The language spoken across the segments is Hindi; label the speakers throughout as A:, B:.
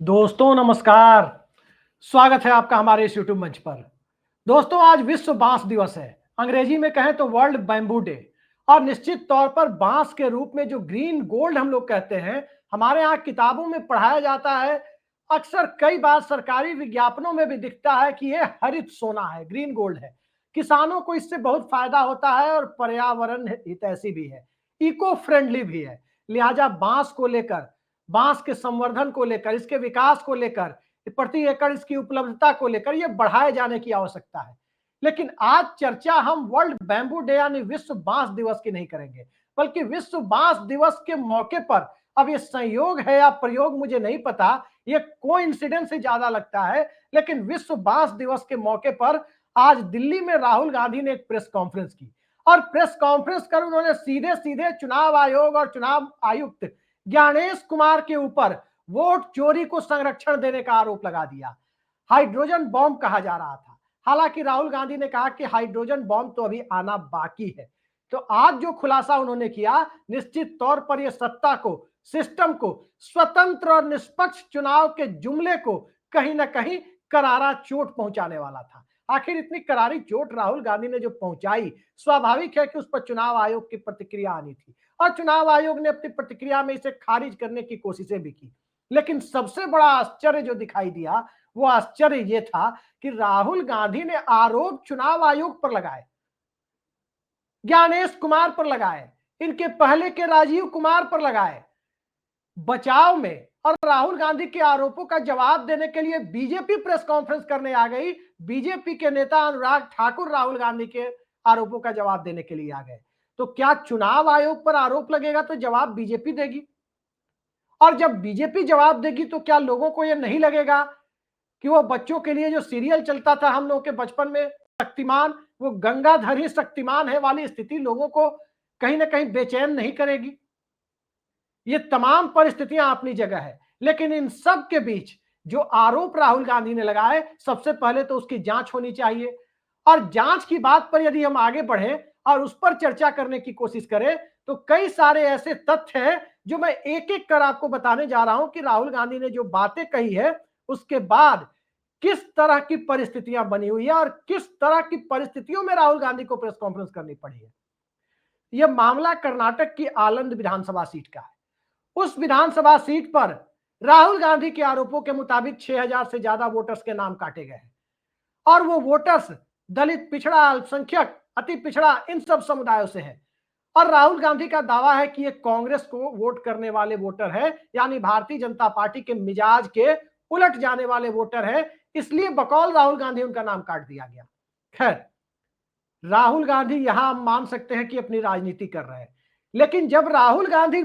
A: दोस्तों नमस्कार। स्वागत है आपका हमारे इस यूट्यूब मंच पर। दोस्तों आज विश्व बांस दिवस है। अंग्रेजी में कहें तो वर्ल्ड बैम्बू डे। और निश्चित तौर पर बांस के रूप में जो ग्रीन गोल्ड हम लोग कहते हैं, हमारे यहाँ किताबों में पढ़ाया जाता है। अक्सर कई बार सरकारी विज्ञापनों में भी दिखता है कि ये हरित सोना है, ग्रीन गोल्ड है। किसानों को इससे बहुत फायदा होता है और पर्यावरण हितैषी भी है, इको फ्रेंडली भी है। लिहाजा बांस को लेकर, बांस के संवर्धन को लेकर, इसके विकास को लेकर, प्रति एकड़ इसकी उपलब्धता को लेकर यह बढ़ाए जाने की आवश्यकता है। लेकिन आज चर्चा हम वर्ल्ड बैम्बू डे यानी विश्व बांस दिवस की नहीं करेंगे, बल्कि विश्व बांस दिवस के मौके पर, अब ये संयोग है या प्रयोग मुझे नहीं पता, ये कोइंसिडेंस से ज्यादा लगता है, लेकिन विश्व बांस दिवस के मौके पर आज दिल्ली में राहुल गांधी ने एक प्रेस कॉन्फ्रेंस की। और प्रेस कॉन्फ्रेंस कर उन्होंने सीधे सीधे चुनाव आयोग और चुनाव आयुक्त ज्ञानेश कुमार के ऊपर वोट चोरी को संरक्षण देने का आरोप लगा दिया। हाइड्रोजन बॉम्ब कहा जा रहा था। हालांकि राहुल गांधी ने कहा कि हाइड्रोजन बॉम्ब तो अभी आना बाकी है। तो आज जो खुलासा उन्होंने किया, निश्चित तौर पर यह सत्ता को, सिस्टम को, स्वतंत्र और निष्पक्ष चुनाव के जुमले को कहीं ना कहीं करारा चोट पहुंचाने वाला था। आखिर इतनी करारी चोट राहुल गांधी ने जो पहुंचाई, स्वाभाविक है कि उस पर चुनाव आयोग की प्रतिक्रिया आनी थी। और चुनाव आयोग ने अपनी प्रतिक्रिया में इसे खारिज करने की कोशिशें भी की। लेकिन सबसे बड़ा आश्चर्य जो दिखाई दिया, वो आश्चर्य ये था कि राहुल गांधी ने आरोप चुनाव आयोग पर लगाए, ज्ञानेश कुमार पर लगाए, इनके पहले के राजीव कुमार पर लगाए। बचाव में और राहुल गांधी के आरोपों का जवाब देने के लिए बीजेपी प्रेस कॉन्फ्रेंस करने आ गई। बीजेपी के नेता अनुराग ठाकुर राहुल गांधी के आरोपों का जवाब देने के लिए आ गए। तो क्या चुनाव आयोग पर आरोप लगेगा तो जवाब बीजेपी देगी? और जब बीजेपी जवाब देगी तो क्या लोगों को यह नहीं लगेगा कि वो बच्चों के लिए जो सीरियल चलता था हम लोग के बचपन में, शक्तिमान, वो गंगाधर ही शक्तिमान है वाली स्थिति लोगों को कहीं ना कहीं बेचैन नहीं करेगी? ये तमाम परिस्थितियां अपनी जगह है, लेकिन इन सब के बीच जो आरोप राहुल गांधी ने लगाए, सबसे पहले तो उसकी जांच होनी चाहिए। और जांच की बात पर यदि हम आगे बढ़े और उस पर चर्चा करने की कोशिश करें, तो कई सारे ऐसे तथ्य हैं जो मैं एक एक कर आपको बताने जा रहा हूं कि राहुल गांधी ने जो बातें कही है, उसके बाद किस तरह की परिस्थितियां बनी हुई है और किस तरह की परिस्थितियों में राहुल गांधी को प्रेस कॉन्फ्रेंस करनी पड़ी है। यह मामला कर्नाटक की आलंद विधानसभा सीट का है। उस विधानसभा सीट पर राहुल गांधी के आरोपों के मुताबिक 6000 से ज्यादा वोटर्स के नाम काटे गए हैं। और वो वोटर्स दलित, पिछड़ा, अल्पसंख्यक, अति पिछड़ा, इन सब समुदायों से हैं। और राहुल गांधी का दावा है कि ये कांग्रेस को वोट करने वाले वोटर है, यानी भारतीय जनता पार्टी के मिजाज के उलट जाने वाले वोटर है, इसलिए बकौल राहुल गांधी उनका नाम काट दिया गया। खैर, राहुल गांधी यहां हम मान सकते हैं कि अपनी राजनीति कर रहे हैं, लेकिन जब राहुल गांधी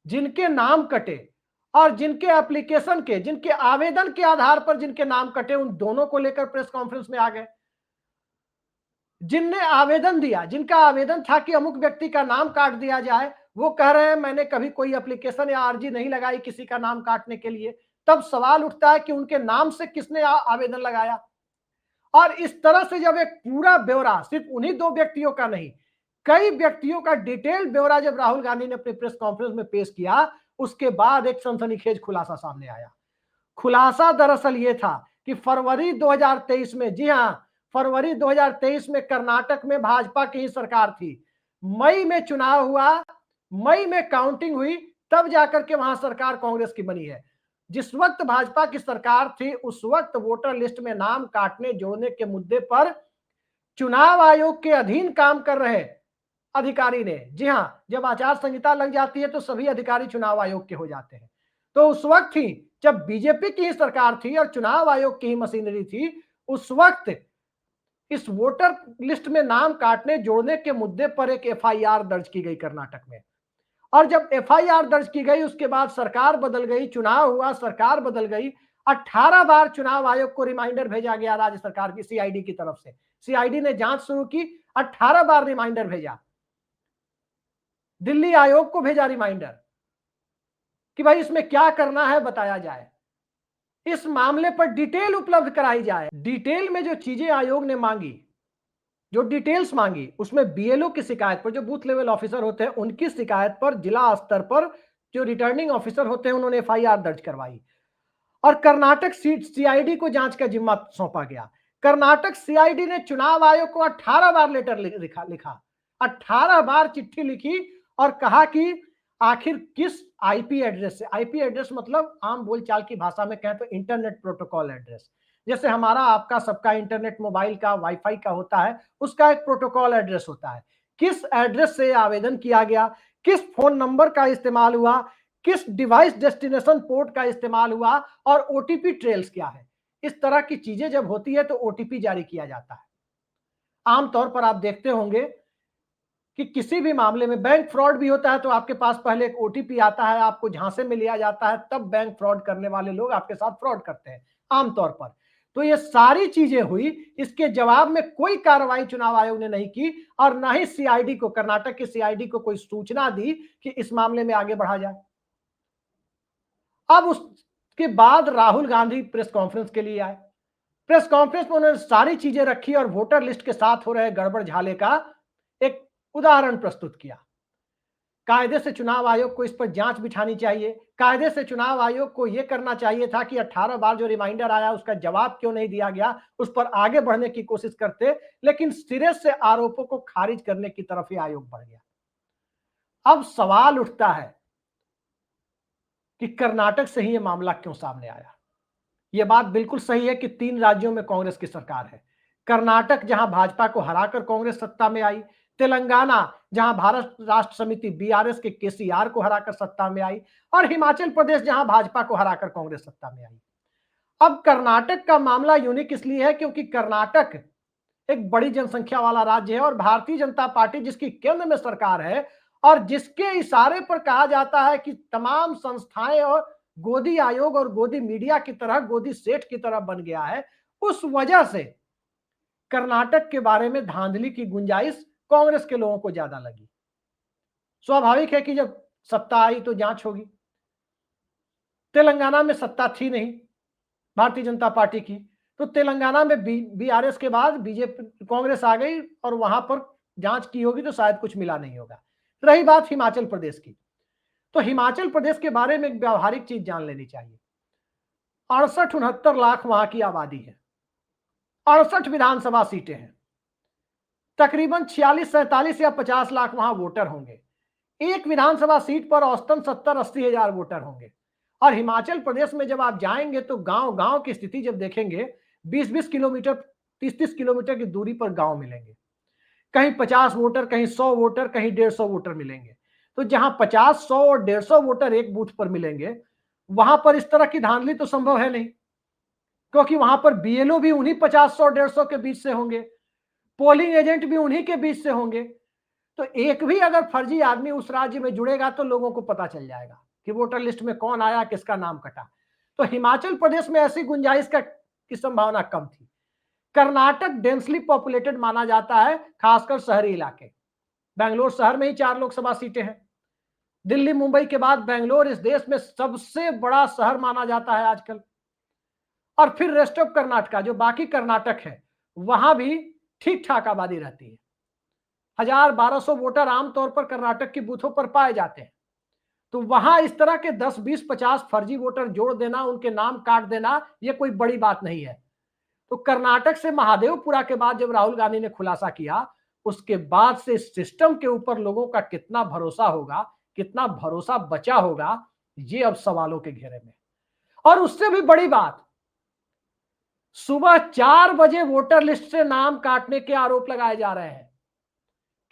A: जिनके नाम कटे और जिनके एप्लीकेशन के, जिनके आवेदन के आधार पर जिनके नाम कटे, उन दोनों को लेकर प्रेस कॉन्फ्रेंस में आ गए। जिनने आवेदन दिया, जिनका आवेदन था कि अमुक व्यक्ति का नाम काट दिया जाए, वो कह रहे हैं मैंने कभी कोई एप्लीकेशन या अर्जी नहीं लगाई किसी का नाम काटने के लिए। तब सवाल उठता है कि उनके नाम से किसने आवेदन लगाया? और इस तरह से जब एक पूरा ब्यौरा, सिर्फ उन्हीं दो व्यक्तियों का नहीं, कई व्यक्तियों का डिटेल ब्यौरा जब राहुल गांधी ने अपनी प्रेस कॉन्फ्रेंस में पेश किया, उसके बाद एक सनसनीखेज खुलासा सामने आया। खुलासा दरअसल यह था कि फरवरी 2023 में, जी हां, फरवरी 2023 में कर्नाटक में भाजपा की ही सरकार थी। मई में चुनाव हुआ, मई में काउंटिंग हुई, तब जाकर के वहां सरकार कांग्रेस की बनी है। जिस वक्त भाजपा की सरकार थी, उस वक्त वोटर लिस्ट में नाम काटने जोड़ने के मुद्दे पर चुनाव आयोग के अधीन काम कर रहे अधिकारी ने, जी हां, जब आचार संहिता लग जाती है तो सभी अधिकारी चुनाव आयोग के हो जाते हैं। तो उस वक्त ही जब बीजेपी की ही सरकार थी और चुनाव आयोग की ही मशीनरी थी, उस वक्त इस वोटर लिस्ट में नाम काटने जोड़ने के मुद्दे पर एक एफआईआर दर्ज की गई कर्नाटक में। और जब एफआईआर दर्ज की गई, उसके बाद सरकार बदल गई, चुनाव हुआ, सरकार बदल गई। 18 बार चुनाव आयोग को रिमाइंडर भेजा गया राज्य सरकार की, सीआईडी की तरफ से। सीआईडी ने जांच शुरू की, 18 बार रिमाइंडर भेजा, दिल्ली आयोग को भेजा रिमाइंडर कि भाई इसमें क्या करना है बताया जाए, इस मामले पर डिटेल उपलब्ध कराई जाए। डिटेल में जो चीजें आयोग ने मांगी, जो डिटेल्स मांगी, उसमें बीएलओ की शिकायत पर, जो बूथ लेवल ऑफिसर होते हैं उनकी शिकायत पर जिला स्तर पर जो रिटर्निंग ऑफिसर होते हैं उन्होंने एफआईआर दर्ज करवाई। और कर्नाटक सीआईडी को जांच का जिम्मा सौंपा गया। कर्नाटक सीआईडी ने चुनाव आयोग को 18 बार लेटर लिखा 18 बार चिट्ठी लिखी और कहा कि आखिर किस आईपी एड्रेस से, आईपी एड्रेस मतलब आम बोलचाल की भाषा में कहें तो इंटरनेट प्रोटोकॉल एड्रेस, जैसे हमारा आपका सबका इंटरनेट मोबाइल का वाईफाई का होता है, उसका एक प्रोटोकॉल एड्रेस होता है। किस एड्रेस से आवेदन किया गया, किस फोन नंबर का इस्तेमाल हुआ, किस डिवाइस डेस्टिनेशन पोर्ट का इस्तेमाल हुआ और ओटीपी ट्रेल्स क्या है। इस तरह की चीजें जब होती है तो ओटीपी जारी किया जाता है। आमतौर पर आप देखते होंगे कि किसी भी मामले में बैंक फ्रॉड भी होता है तो आपके पास पहले एक ओटीपी आता है, आपको झांसे में लिया जाता है, तब बैंक फ्रॉड करने वाले लोग आपके साथ फ्रॉड करते हैं आमतौर पर। तो ये सारी चीजें हुई, इसके जवाब में कोई कार्रवाई चुनाव आयोग ने नहीं की और ना ही सीआईडी को, कर्नाटक की सीआईडी को कोई सूचना दी कि इस मामले में आगे बढ़ा जाए। अब उसके बाद राहुल गांधी प्रेस कॉन्फ्रेंस के लिए आए। प्रेस कॉन्फ्रेंस में उन्होंने सारी चीजें रखी और वोटर लिस्ट के साथ हो रहे गड़बड़ झाले का एक उदाहरण प्रस्तुत किया। कायदे से चुनाव आयोग को इस पर जांच बिठानी चाहिए, कायदे से चुनाव आयोग को यह करना चाहिए था कि 18 बार जो रिमाइंडर आया उसका जवाब क्यों नहीं दिया गया, उस पर आगे बढ़ने की कोशिश करते, लेकिन सिरे से आरोपों को खारिज करने की तरफ ही आयोग बढ़ गया। अब सवाल उठता है कि कर्नाटक से ही यह मामला क्यों सामने आया। यह बात बिल्कुल सही है कि 3 राज्यों में कांग्रेस की सरकार है। कर्नाटक जहां भाजपा को हराकर कांग्रेस सत्ता में आई, तेलंगाना जहां भारत राष्ट्र समिति बीआरएस के केसीआर को हराकर सत्ता में आई और हिमाचल प्रदेश जहां भाजपा को हराकर कांग्रेस सत्ता में आई। अब कर्नाटक का मामला यूनिक इसलिए है क्योंकि कर्नाटक एक बड़ी जनसंख्या वाला राज्य है और भारतीय जनता पार्टी जिसकी केंद्र में सरकार है और जिसके इशारे पर कहा जाता है कि तमाम संस्थाएं और गोदी आयोग और गोदी मीडिया की तरह, गोदी सेठ की तरह बन गया है, उस वजह से कर्नाटक के बारे में धांधली की गुंजाइश कांग्रेस के लोगों को ज्यादा लगी। स्वाभाविक है कि जब सत्ता आई तो जांच होगी। तेलंगाना में सत्ता थी नहीं भारतीय जनता पार्टी की, तो तेलंगाना में बीआरएस के बाद बीजेपी कांग्रेस आ गई और वहां पर जांच की होगी तो शायद कुछ मिला नहीं होगा। रही बात हिमाचल प्रदेश की, तो हिमाचल प्रदेश के बारे में एक व्यावहारिक चीज जान लेनी चाहिए। 68-69 लाख वहां की आबादी है, 68 विधानसभा सीटें हैं, तकरीबन 46-47 या 50 लाख वहां वोटर होंगे। एक विधानसभा सीट पर औसतन 70-80 हजार वोटर होंगे। और हिमाचल प्रदेश में जब आप जाएंगे तो गांव गांव की स्थिति जब देखेंगे, 20-20 किलोमीटर, 30-30 किलोमीटर की दूरी पर गांव मिलेंगे। कहीं 50 वोटर, कहीं 100 वोटर, कहीं 150 वोटर मिलेंगे। तो जहां 50, 100 और 150 वोटर एक बूथ पर मिलेंगे, वहां पर इस तरह की धांधली तो संभव है नहीं, क्योंकि वहां पर बीएलओ भी उन्हीं 50, 100, 150 के बीच से होंगे, पोलिंग एजेंट भी उन्हीं के बीच से होंगे। तो एक भी अगर फर्जी आदमी उस राज्य में जुड़ेगा तो लोगों को पता चल जाएगा कि वोटर लिस्ट में कौन आया, किसका नाम कटा। तो हिमाचल प्रदेश में ऐसी गुंजाइश की संभावना कम थी। कर्नाटक डेंसली पॉपुलेटेड माना जाता है, खासकर शहरी इलाके। बेंगलोर शहर में ही 4 लोकसभा सीटें हैं। दिल्ली मुंबई के बाद बेंगलोर इस देश में सबसे बड़ा शहर माना जाता है आजकल। और फिर रेस्ट ऑफ कर्नाटका, जो बाकी कर्नाटक है, वहां भी ठीक ठाक आबादी रहती है। 1000-1200 वोटर आमतौर पर कर्नाटक की बूथों पर पाए जाते हैं। तो वहां इस तरह के 10, 20, 50 फर्जी वोटर जोड़ देना, उनके नाम काट देना, यह कोई बड़ी बात नहीं है। तो कर्नाटक से महादेवपुरा के बाद जब राहुल गांधी ने खुलासा किया, उसके बाद से सिस्टम के ऊपर लोगों का कितना भरोसा होगा, कितना भरोसा बचा होगा, ये अब सवालों के घेरे में। और उससे भी बड़ी बात, सुबह 4 बजे वोटर लिस्ट से नाम काटने के आरोप लगाए जा रहे हैं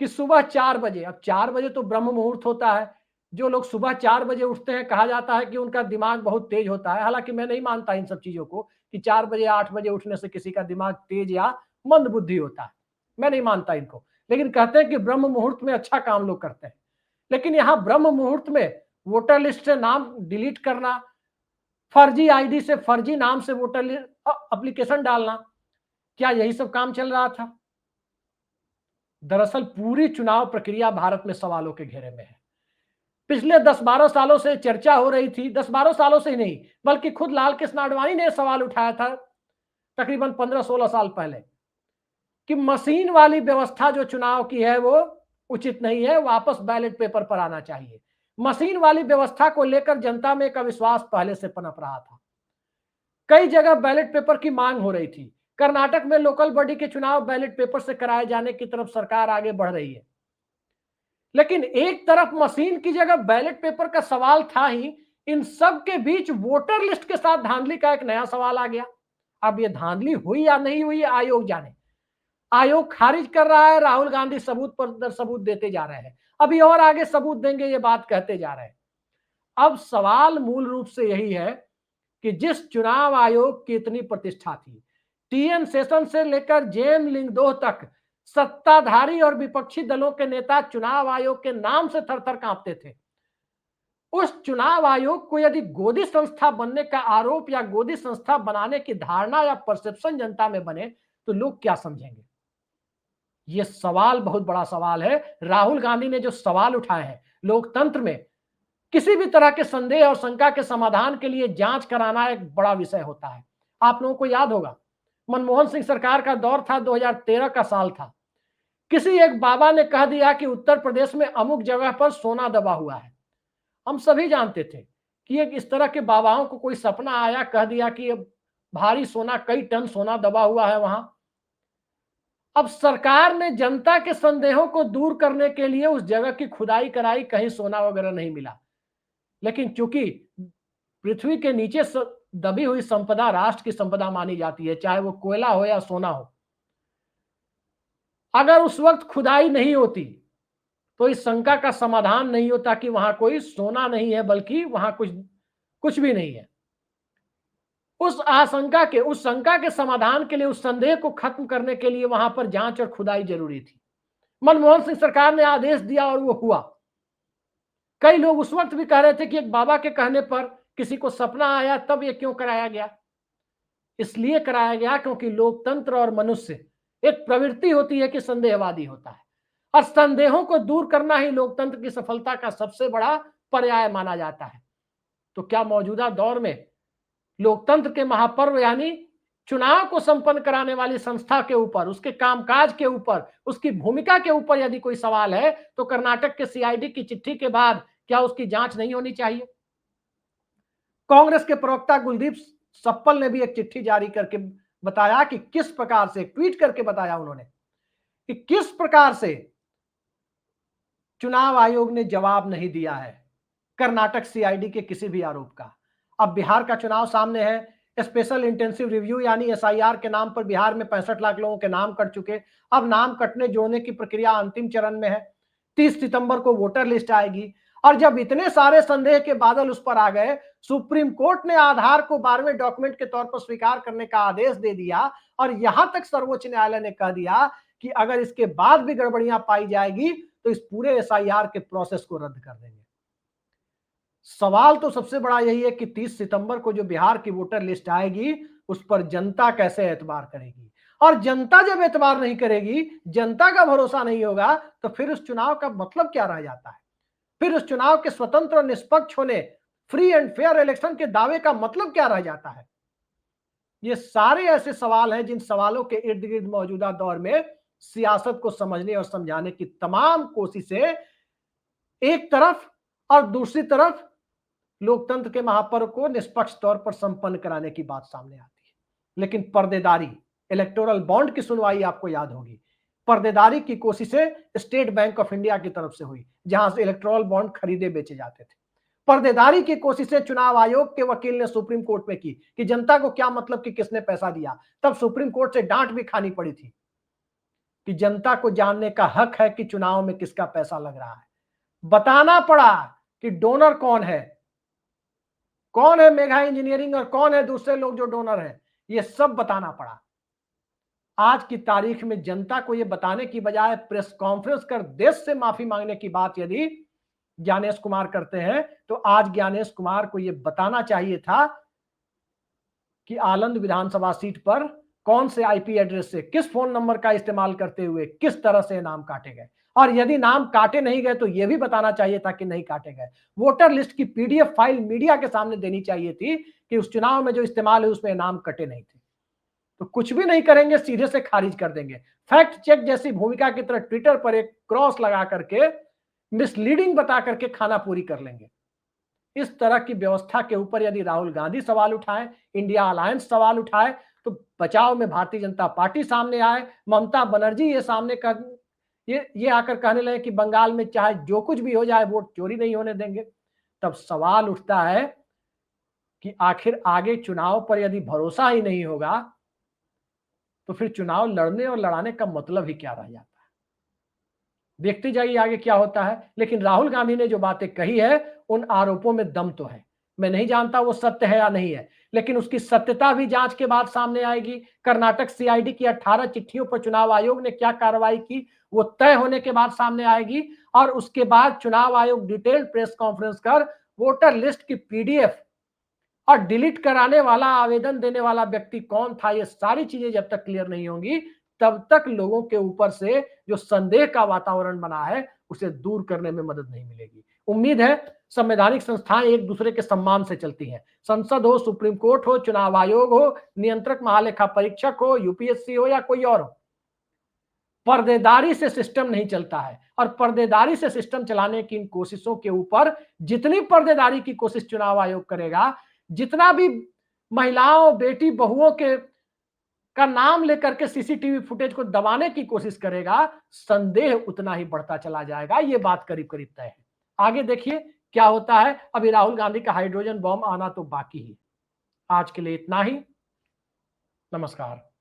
A: कि सुबह 4 बजे। अब 4 बजे तो ब्रह्म मुहूर्त होता है। जो लोग सुबह 4 बजे उठते हैं, कहा जाता है कि उनका दिमाग बहुत तेज होता है। हालांकि मैं नहीं मानता इन सब चीजों को कि 4 बजे 8 बजे उठने से किसी का दिमाग तेज या मंद बुद्धि होता है, मैं नहीं मानता इनको। लेकिन कहते हैं कि ब्रह्म मुहूर्त में अच्छा काम लोग करते हैं। लेकिन यहां ब्रह्म मुहूर्त में वोटर लिस्ट से नाम डिलीट करना, फर्जी आईडी से, फर्जी नाम से वोटर लिस्ट एप्लीकेशन डालना, क्या यही सब काम चल रहा था? दरअसल पूरी चुनाव प्रक्रिया भारत में सवालों के घेरे में है। पिछले 10-12 सालों से चर्चा हो रही थी, 10-12 सालों से ही नहीं बल्कि खुद लाल कृष्ण आडवाणी ने सवाल उठाया था तकरीबन 15-16 साल पहले कि मशीन वाली व्यवस्था जो चुनाव की है वो उचित नहीं है, वापस बैलेट पेपर पर आना चाहिए। मशीन वाली व्यवस्था को लेकर जनता में एक अविश्वास पहले से पनप रहा था। कई जगह बैलेट पेपर की मांग हो रही थी। कर्नाटक में लोकल बॉडी के चुनाव बैलेट पेपर से कराए जाने की तरफ सरकार आगे बढ़ रही है। लेकिन एक तरफ मशीन की जगह बैलेट पेपर का सवाल था ही, इन सब के बीच वोटर लिस्ट के साथ धांधली का एक नया सवाल आ गया। अब ये धांधली हुई या नहीं हुई, आयोग जाने। आयोग खारिज कर रहा है, राहुल गांधी सबूत पर सबूत देते जा रहे हैं, अभी और आगे सबूत देंगे, ये बात कहते जा रहे हैं। अब सवाल मूल रूप से यही है कि जिस चुनाव आयोग की इतनी प्रतिष्ठा थी, टीएन सेशन से लेकर जेम लिंगदोह तक सत्ताधारी और विपक्षी दलों के नेता चुनाव आयोग के नाम से थरथर कांपते थे। उस चुनाव आयोग को यदि गोदी संस्था बनने का आरोप या गोदी संस्था बनाने की धारणा या परसेप्शन जनता में बने तो लोग क्या समझेंगे? यह सवाल बहुत बड़ा सवाल है। राहुल गांधी ने जो सवाल उठाए हैं, लोकतंत्र में किसी भी तरह के संदेह और शंका के समाधान के लिए जांच कराना एक बड़ा विषय होता है। आप लोगों को याद होगा, मनमोहन सिंह सरकार का दौर था, 2013 का साल था। किसी एक बाबा ने कह दिया कि उत्तर प्रदेश में अमुक जगह पर सोना दबा हुआ है। हम सभी जानते थे कि एक इस तरह के बाबाओं को कोई सपना आया, कह दिया कि भारी सोना, कई टन सोना दबा हुआ है वहां। अब सरकार ने जनता के संदेहों को दूर करने के लिए उस जगह की खुदाई कराई, कहीं सोना वगैरह नहीं मिला। लेकिन चूंकि पृथ्वी के नीचे दबी हुई संपदा राष्ट्र की संपदा मानी जाती है, चाहे वो कोयला हो या सोना हो। अगर उस वक्त खुदाई नहीं होती तो इस शंका का समाधान नहीं होता कि वहां कोई सोना नहीं है, बल्कि वहां कुछ भी नहीं है। उस शंका के समाधान के लिए, उस संदेह को खत्म करने के लिए वहां पर जांच और खुदाई जरूरी थी। मनमोहन सिंह सरकार ने आदेश दिया और वो हुआ। कई लोग उस वक्त भी कह रहे थे कि एक बाबा के कहने पर किसी को सपना आया, तब ये क्यों कराया गया? इसलिए कराया गया क्योंकि लोकतंत्र और मनुष्य एक प्रवृत्ति होती है कि संदेहवादी होता है, और संदेहों को दूर करना ही लोकतंत्र की सफलता का सबसे बड़ा पर्याय माना जाता है। तो क्या मौजूदा दौर में लोकतंत्र के महापर्व यानी चुनाव को संपन्न कराने वाली संस्था के ऊपर, उसके कामकाज के ऊपर, उसकी भूमिका के ऊपर यदि कोई सवाल है तो कर्नाटक के सीआईडी की चिट्ठी के बाद क्या उसकी जांच नहीं होनी चाहिए? कांग्रेस के प्रवक्ता कुलदीप सप्पल ने भी एक चिट्ठी जारी करके बताया कि किस प्रकार से, ट्वीट करके बताया उन्होंने कि किस प्रकार से चुनाव आयोग ने जवाब नहीं दिया है कर्नाटक सीआईडी के किसी भी आरोप का। अब बिहार का चुनाव सामने है, स्पेशल इंटेंसिव रिव्यू यानी एसआईआर के नाम पर बिहार में 65 लाख लोगों के नाम कट चुके। अब नाम कटने जोड़ने की प्रक्रिया अंतिम चरण में है। 30 सितंबर को वोटर लिस्ट आएगी, और जब इतने सारे संदेह के बादल उस पर आ गए, सुप्रीम कोर्ट ने आधार को 12वें डॉक्यूमेंट के तौर पर स्वीकार करने का आदेश दे दिया, और यहां तक सर्वोच्च न्यायालय ने कह दिया कि अगर इसके बाद भी गड़बड़ियां पाई जाएगी तो इस पूरे एसआईआर के प्रोसेस को रद्द कर देंगे। सवाल तो सबसे बड़ा यही है कि 30 सितंबर को जो बिहार की वोटर लिस्ट आएगी उस पर जनता कैसे एतबार करेगी, और जनता जब एतबार नहीं करेगी, जनता का भरोसा नहीं होगा, तो फिर उस चुनाव का मतलब क्या रह जाता है? फिर उस चुनाव के स्वतंत्र और निष्पक्ष होने, फ्री एंड फेयर इलेक्शन के दावे का मतलब क्या रह जाता है? ये सारे ऐसे सवाल हैं जिन सवालों के इर्द गिर्द मौजूदा दौर में सियासत को समझने और समझाने की तमाम कोशिशें एक तरफ, और दूसरी तरफ लोकतंत्र के महापर्व को निष्पक्ष तौर पर संपन्न कराने की बात सामने आती है। लेकिन पर्देदारी, इलेक्टोरल बॉन्ड की सुनवाई आपको याद होगी, पर्देदारी की कोशिशें स्टेट बैंक ऑफ इंडिया की तरफ से हुई, जहां से इलेक्टोरल बॉन्ड खरीदे बेचे जाते थे। पर्देदारी की कोशिशें चुनाव आयोग के वकील ने सुप्रीम कोर्ट में की कि जनता को क्या मतलब कि किसने पैसा दिया। तब सुप्रीम कोर्ट से डांट भी खानी पड़ी थी कि जनता को जानने का हक है कि चुनाव में किसका पैसा लग रहा है। बताना पड़ा कि डोनर कौन है मेगा इंजीनियरिंग, और कौन है दूसरे लोग जो डोनर हैं, ये सब बताना पड़ा। आज की तारीख में जनता को यह बताने की बजाय प्रेस कॉन्फ्रेंस कर देश से माफी मांगने की बात यदि ज्ञानेश कुमार करते हैं, तो आज ज्ञानेश कुमार को यह बताना चाहिए था कि आलंद विधानसभा सीट पर कौन से आईपी एड्रेस से, किस फोन नंबर का इस्तेमाल करते हुए किस तरह से नाम काटे गए, और यदि नाम काटे नहीं गए तो यह भी बताना चाहिए था कि नहीं काटे गए। वोटर लिस्ट की पीडीएफ फाइल मीडिया के सामने देनी चाहिए थी कि उस चुनाव में जो इस्तेमाल है उसमें नाम कटे नहीं थे। तो कुछ भी नहीं करेंगे, सीधे से खारिज कर देंगे। फैक्ट चेक जैसी भूमिका की तरह ट्विटर पर एक क्रॉस लगा करके मिसलीडिंग बता करके खाना पूरी कर लेंगे। इस तरह की व्यवस्था के ऊपर यदि राहुल गांधी सवाल उठाए, इंडिया अलायंस सवाल उठाए, तो बचाव में भारतीय जनता पार्टी सामने आए, ममता बनर्जी ये आकर कहने लगे कि बंगाल में चाहे जो कुछ भी हो जाए वोट चोरी नहीं होने देंगे, तब सवाल उठता है कि आखिर आगे चुनाव पर यदि भरोसा ही नहीं होगा तो फिर चुनाव लड़ने और लड़ाने का मतलब ही क्या रह जाता है। देखते जाइए आगे क्या होता है। लेकिन राहुल गांधी ने जो बातें कही है उन आरोपों में दम तो है। मैं नहीं जानता वो सत्य है या नहीं है, लेकिन उसकी सत्यता भी जांच के बाद सामने आएगी। कर्नाटक सीआईडी की 18 चिट्ठियों पर चुनाव आयोग ने क्या कार्रवाई की वो तय होने के बाद सामने आएगी, और उसके बाद चुनाव आयोग डिटेल्ड प्रेस कॉन्फ्रेंस कर वोटर लिस्ट की पीडीएफ और डिलीट कराने वाला, आवेदन देने वाला व्यक्ति कौन था, ये सारी चीजें जब तक क्लियर नहीं होंगी तब तक लोगों के ऊपर से जो संदेह का वातावरण बना है उसे दूर करने में मदद नहीं मिलेगी। उम्मीद है संवैधानिक संस्थाएं एक दूसरे के सम्मान से चलती हैं। संसद हो, सुप्रीम कोर्ट हो, चुनाव आयोग हो, नियंत्रक महालेखा परीक्षक हो, यूपीएससी हो या कोई और हो, पर्देदारी से सिस्टम नहीं चलता है। और पर्देदारी से सिस्टम चलाने की इन कोशिशों के ऊपर जितनी पर्देदारी की कोशिश चुनाव आयोग करेगा, जितना भी महिलाओं, बेटी, बहुओं के का नाम लेकर के सीसीटीवी फुटेज को दबाने की कोशिश करेगा, संदेह उतना ही बढ़ता चला जाएगा। ये बात करीब करीब तय है। आगे देखिए क्या होता है। अभी राहुल गांधी का हाइड्रोजन बॉम्ब आना तो बाकी ही। आज के लिए इतना ही। नमस्कार।